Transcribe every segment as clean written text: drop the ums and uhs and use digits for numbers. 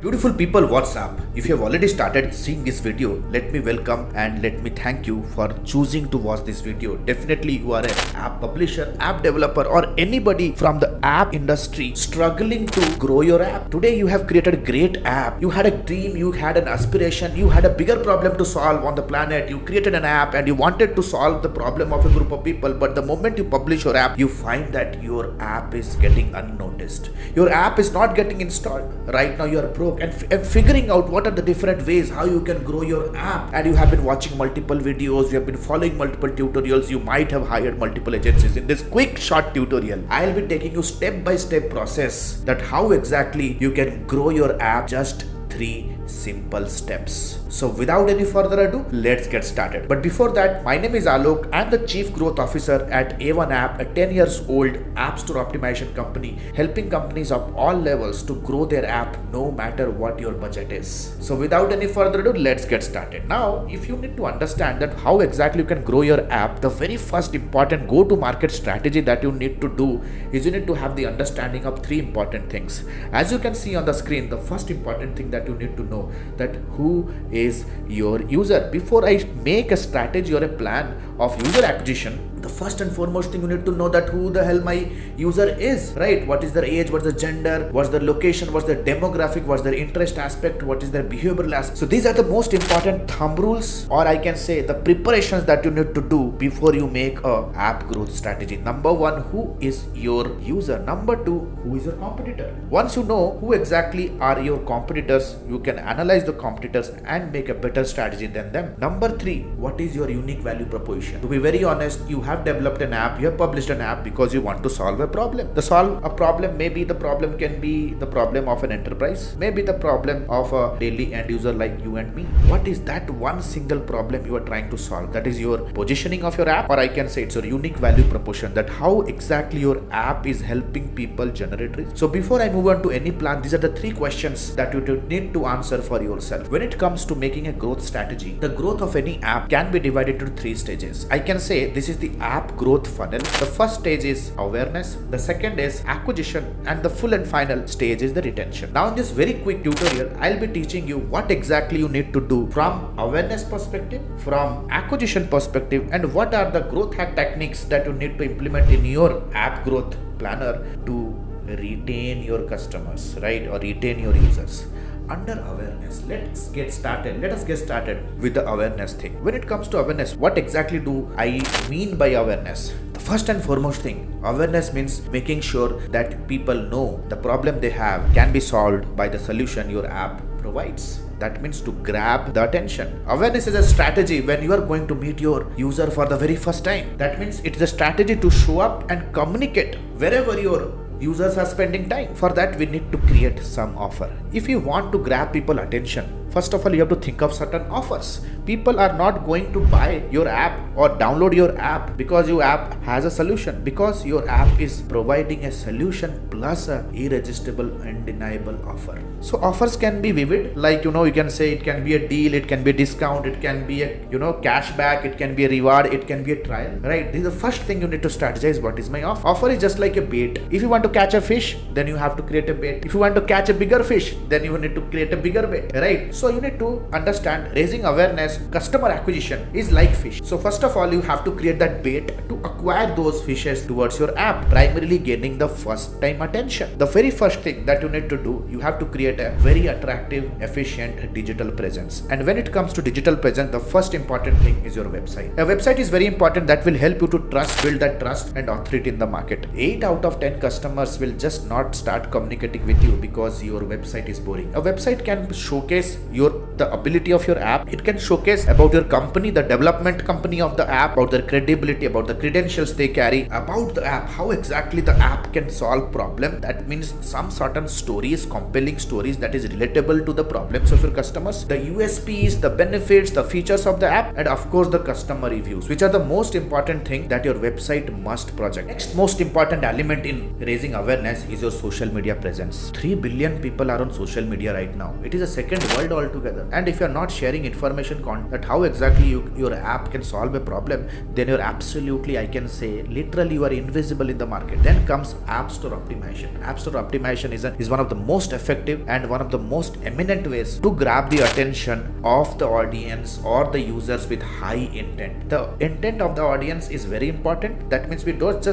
Beautiful people, what's up? If you have already started seeing this video, let me welcome and let me thank you for choosing to watch this video. Definitely you are an app publisher, app developer or anybody from the app industry struggling to grow your app. Today you have created a great app. You had a dream, you had an aspiration, you had a bigger problem to solve on the planet. You created an app and you wanted to solve the problem of a group of people. But the moment you publish your app, you find that your app is getting unnoticed. Your app is not getting installed. Right now you are broke and figuring out what are the different ways how you can grow your app. And you have been watching multiple videos, you have been following multiple tutorials, you might have hired multiple agencies. In this quick short tutorial, I'll be taking you step by step process that how exactly you can grow your app, just 3 simple steps. So without any further ado, let's get started. But before that, my name is Alok. I'm the Chief Growth Officer at A1 App, a 10 years old app store optimization company, helping companies of all levels to grow their app no matter what your budget is. So without any further ado, let's get started. Now, if you need to understand that how exactly you can grow your app, the very first important go-to-market strategy that you need to do is you need to have the understanding of 3 important things. As you can see on the screen, the first important thing that you need to know that who is your user. Before I make a strategy or a plan of user acquisition, the first and foremost thing you need to know that who the hell my user is, right? What is their age, what's the gender, what's the location, what's the demographic, what's their interest aspect, what is their behavioral aspect. So these are the most important thumb rules, or I can say the preparations that you need to do before you make a app growth strategy. Number 1, who is your user? Number 2, who is your competitor? Once you know who exactly are your competitors, you can analyze the competitors and make a better strategy than them. Number 3, what is your unique value proposition? To be very honest, you have developed an app, you have published an app because you want to solve a problem. To solve a problem, maybe the problem can be the problem of an enterprise, maybe the problem of a daily end user like you and me. What is that one single problem you are trying to solve? That is your positioning of your app, or I can say it's your unique value proposition, that how exactly your app is helping people generate results. So before I move on to any plan, these are the 3 questions that you need to answer for yourself. When it comes to making a growth strategy, the growth of any app can be divided into 3 stages. I can say this is the app growth funnel. The first stage is awareness, the second is acquisition, and the full and final stage is the retention. Now in this very quick tutorial, I'll be teaching you what exactly you need to do from awareness perspective, from acquisition perspective, and what are the growth hack techniques that you need to implement in your app growth planner to retain your customers, right, or retain your users. Under awareness, let us get started with the awareness thing. When it comes to awareness, what exactly do I mean by awareness? The first and foremost thing, awareness means making sure that people know the problem they have can be solved by the solution your app provides. That means to grab the attention. Awareness is a strategy when you are going to meet your user for the very first time. That means it's a strategy to show up and communicate wherever your users are spending time. For that, we need to create some offer. If you want to grab people attention, first of all, you have to think of certain offers. People are not going to buy your app or download your app because your app has a solution, because your app is providing a solution plus a irresistible, undeniable offer. So offers can be vivid, like you can say it can be a deal, it can be a discount, it can be a cashback, it can be a reward, it can be a trial, right? This is the first thing you need to strategize. What is my offer? Offer is just like a bait. If you want to catch a fish, then you have to create a bait. If you want to catch a bigger fish, then you need to create a bigger bait, right? So you need to understand raising awareness, customer acquisition is like fish. So first of all, you have to create that bait to acquire those fishes towards your app, primarily gaining the first time attention. The very first thing that you need to do, you have to create a very attractive, efficient digital presence. And when it comes to digital presence, the first important thing is your website. A website is very important. That will help you to build that trust and authority in the market. 8 out of 10 customers will just not start communicating with you because your website is boring. A website can showcase the ability of your app. It can showcase about your company, the development company of the app, about their credibility, about the credentials they carry, about the app, how exactly the app can solve problem. That means some certain stories, compelling stories that is relatable to the problems of your customers, the USPs, the benefits, the features of the app, and of course the customer reviews, which are the most important thing that your website must project. Next most important element in raising awareness is your social media presence. 3 billion people are on social media right now. It is a second world altogether. And if you are not sharing information that how exactly your app can solve a problem, then you're absolutely I can say literally you are invisible in the market. Then comes App Store optimization. App Store optimization is one of the most effective and one of the most eminent ways to grab the attention of the audience or the users with high intent. The intent of the audience is very important. That means we don't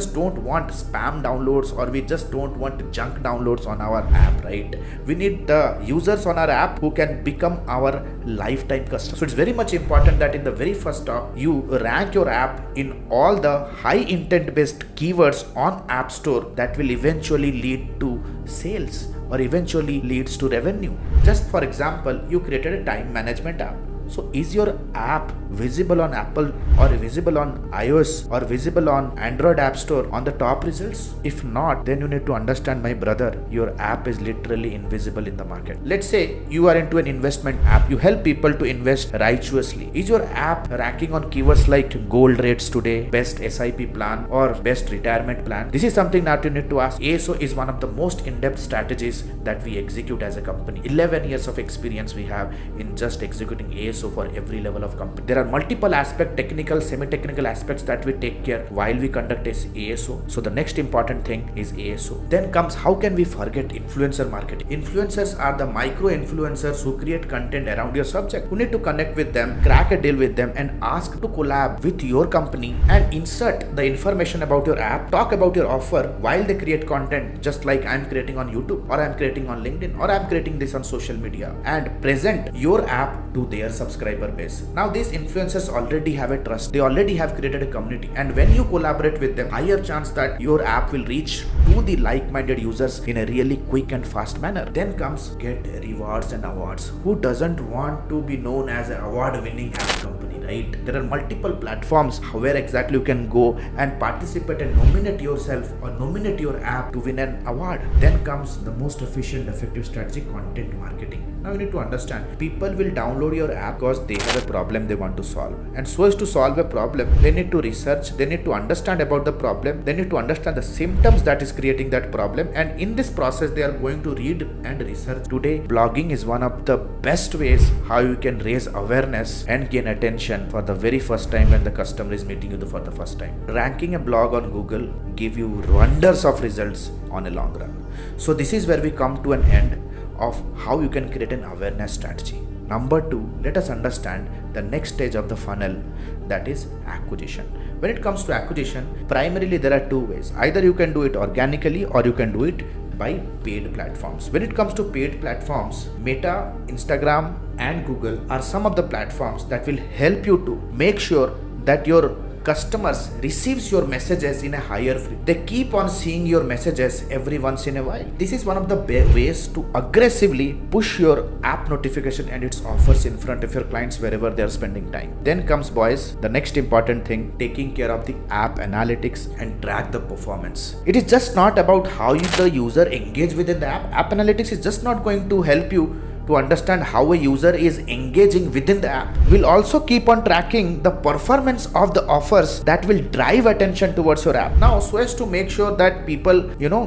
want spam downloads, or we just don't want junk downloads on our app, right? We need the users on our app who can become our lifetime customers. So it's very much important that in the very first stop you rank your app in all the high intent based keywords on App Store that will eventually lead to sales or eventually leads to revenue. Just for example, you created a time management app. So is your app visible on Apple or visible on iOS or visible on Android App Store on the top results? If not, then you need to understand, my brother, your app is literally invisible in the market. Let's say you are into an investment app. You help people to invest righteously. Is your app ranking on keywords like gold rates today, best SIP plan, or best retirement plan? This is something that you need to ask. ASO is one of the most in-depth strategies that we execute as a company. 11 years of experience we have in just executing ASO for every level of company. There are multiple aspects, technical, semi-technical aspects that we take care while we conduct ASO. So the next important thing is ASO. Then comes, how can we forget influencer marketing? Influencers are the micro influencers who create content around your subject. You need to connect with them, crack a deal with them, and ask to collab with your company and insert the information about your app, talk about your offer while they create content, just like I'm creating on YouTube, or I'm creating on LinkedIn, or I'm creating this on social media, and present your app to their subscriber base. Now these influencers already have a trust, they already have created a community, and when you collaborate with them, higher chance that your app will reach to the like-minded users in a really quick and fast manner. Then comes get rewards and awards. Who doesn't want to be known as an award-winning app company, right? There are multiple platforms where exactly you can go and participate and nominate yourself or nominate your app to win an award. Then comes the most efficient, effective strategy, content marketing. Now you need to understand, people will download your app because they have a problem they want to solve. And so as to solve a problem, they need to research, they need to understand about the problem, they need to understand the symptoms that is creating that problem, and in this process they are going to read and research. Today, blogging is one of the best ways how you can raise awareness and gain attention for the very first time when the customer is meeting you for the first time. Ranking a blog on Google give you wonders of results on a long run. So this is where we come to an end of how you can create an awareness strategy. Number 2, let us understand the next stage of the funnel, that is acquisition. When it comes to acquisition, primarily there are 2 ways. Either you can do it organically or you can do it by paid platforms. When it comes to paid platforms, Meta, Instagram and Google are some of the platforms that will help you to make sure that your customers receives your messages in a higher frequency. They keep on seeing your messages every once in a while. This is one of the ways to aggressively push your app notification and its offers in front of your clients wherever they are spending time. Then comes, boys, the next important thing, taking care of the app analytics and track the performance. It is just not about how the user engage within the app. App analytics is just not going to help you to understand how a user is engaging within the app. We'll also keep on tracking the performance of the offers that will drive attention towards your app. Now, so as to make sure that people,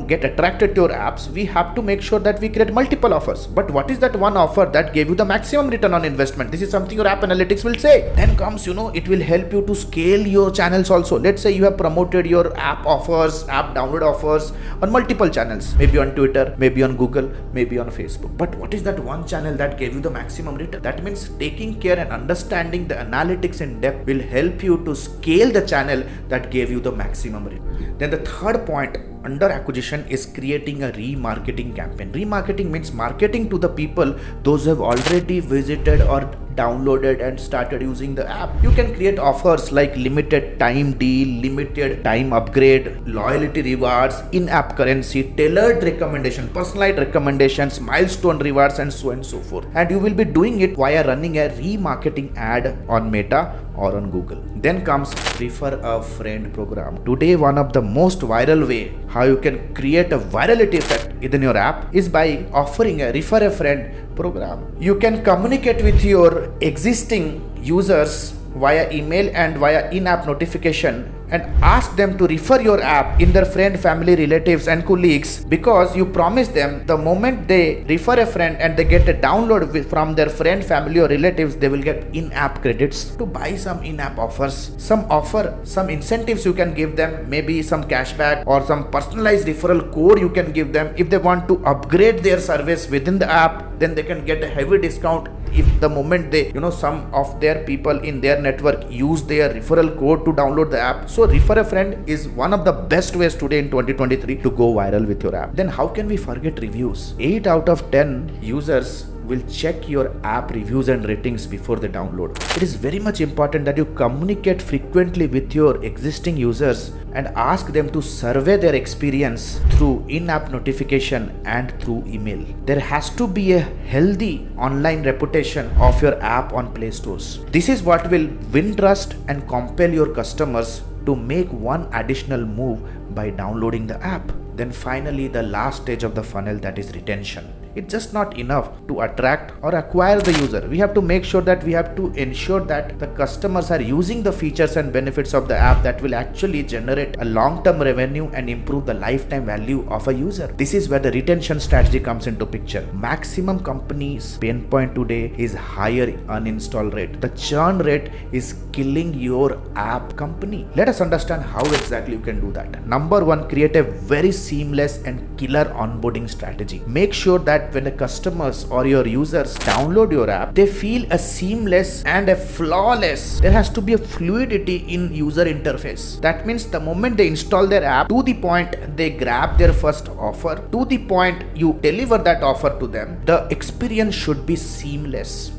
get attracted to your apps, we have to make sure that we create multiple offers. But what is that one offer that gave you the maximum return on investment? This is something your app analytics will say. Then comes, it will help you to scale your channels also. Let's say you have promoted your app offers, app download offers on multiple channels, maybe on Twitter, maybe on Google, maybe on Facebook. But what is that one channel that gave you the maximum return? That means taking care and understanding the analytics in depth will help you to scale the channel that gave you the maximum return. Then the third point under acquisition is creating a remarketing campaign. Remarketing means marketing to the people, those who have already visited or downloaded and started using the app. You can create offers like limited time deal, limited time upgrade, loyalty rewards, in-app currency, tailored recommendation, personalized recommendations, milestone rewards, and so on and so forth. And you will be doing it via running a remarketing ad on Meta or on Google. Then comes refer a friend program. Today, one of the most viral way how you can create a virality effect within your app is by offering a refer a friend program. You can communicate with your existing users via email and via in-app notification and ask them to refer your app in their friend, family, relatives and colleagues, because you promise them the moment they refer a friend and they get a download from their friend, family or relatives, they will get in-app credits to buy some in-app offers, some incentives you can give them, maybe some cashback or some personalized referral code you can give them. If they want to upgrade their service within the app, then they can get a heavy discount if the moment they, some of their people in their network use their referral code to download the app. So refer a friend is one of the best ways today in 2023 to go viral with your app. Then how can we forget reviews? 8 out of 10 users will check your app reviews and ratings before they download. It is very much important that you communicate frequently with your existing users and ask them to survey their experience through in-app notification and through email. There has to be a healthy online reputation of your app on Play Stores. This is what will win trust and compel your customers to make one additional move by downloading the app. Then finally, the last stage of the funnel, that is retention. It's just not enough to attract or acquire the user. We have to make sure that we have to ensure that the customers are using the features and benefits of the app that will actually generate a long-term revenue and improve the lifetime value of a user. This is where the retention strategy comes into picture. Maximum companies' pain point today is higher uninstall rate. The churn rate is killing your app company. Let us understand how exactly you can do that. Number one, create a very seamless and killer onboarding strategy. Make sure that when the customers or your users download your app, they feel a seamless and a flawless. There has to be a fluidity in user interface. That means the moment they install their app, to the point they grab their first offer, to the point you deliver that offer to them, the experience should be seamless.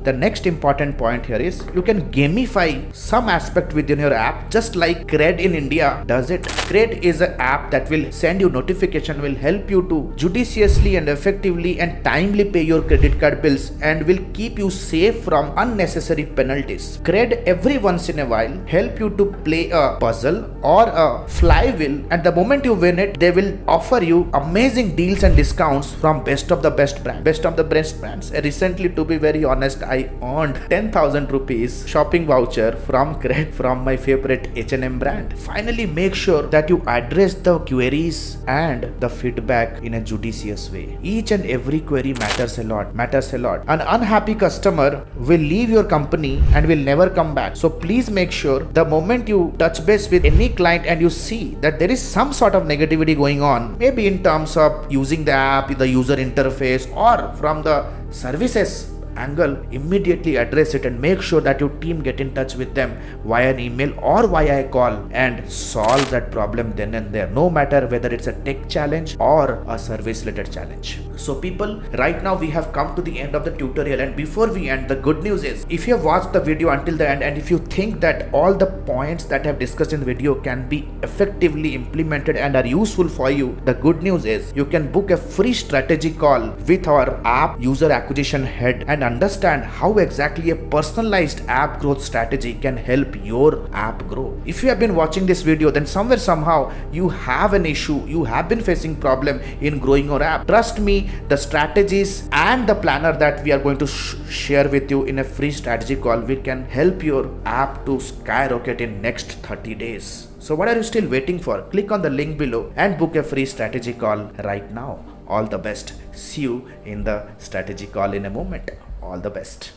The next important point here is you can gamify some aspect within your app, just like Cred in India does it. Cred is an app that will send you notification, will help you to judiciously and effectively and timely pay your credit card bills, and will keep you safe from unnecessary penalties. Cred every once in a while help you to play a puzzle or a flywheel, and the moment you win it, they will offer you amazing deals and discounts from best of the best brands. Recently, to be very honest, I earned 10,000 rupees shopping voucher from Cred from my favorite H&M brand. Finally, make sure that you address the queries and the feedback in a judicious way. Each and every query matters a lot. An unhappy customer will leave your company and will never come back. So please make sure the moment you touch base with any client and you see that there is some sort of negativity going on, maybe in terms of using the app, the user interface, or from the services angle, immediately address it and make sure that your team get in touch with them via an email or via a call and solve that problem then and there, no matter whether it's a tech challenge or a service related challenge. So people, right now we have come to the end of the tutorial, and before we end, the good news is, if you have watched the video until the end and if you think that all the points that I have discussed in the video can be effectively implemented and are useful for you, the good news is you can book a free strategy call with our app user acquisition head and understand how exactly a personalized app growth strategy can help your app grow. If you have been watching this video, then somewhere somehow you have an issue, you have been facing problem in growing your app. Trust me, the strategies and the planner that we are going to share with you in a free strategy call, we can help your app to skyrocket in next 30 days. So what are you still waiting for? Click on the link below and book a free strategy call right now. All the best. See you in the strategy call in a moment. All the best.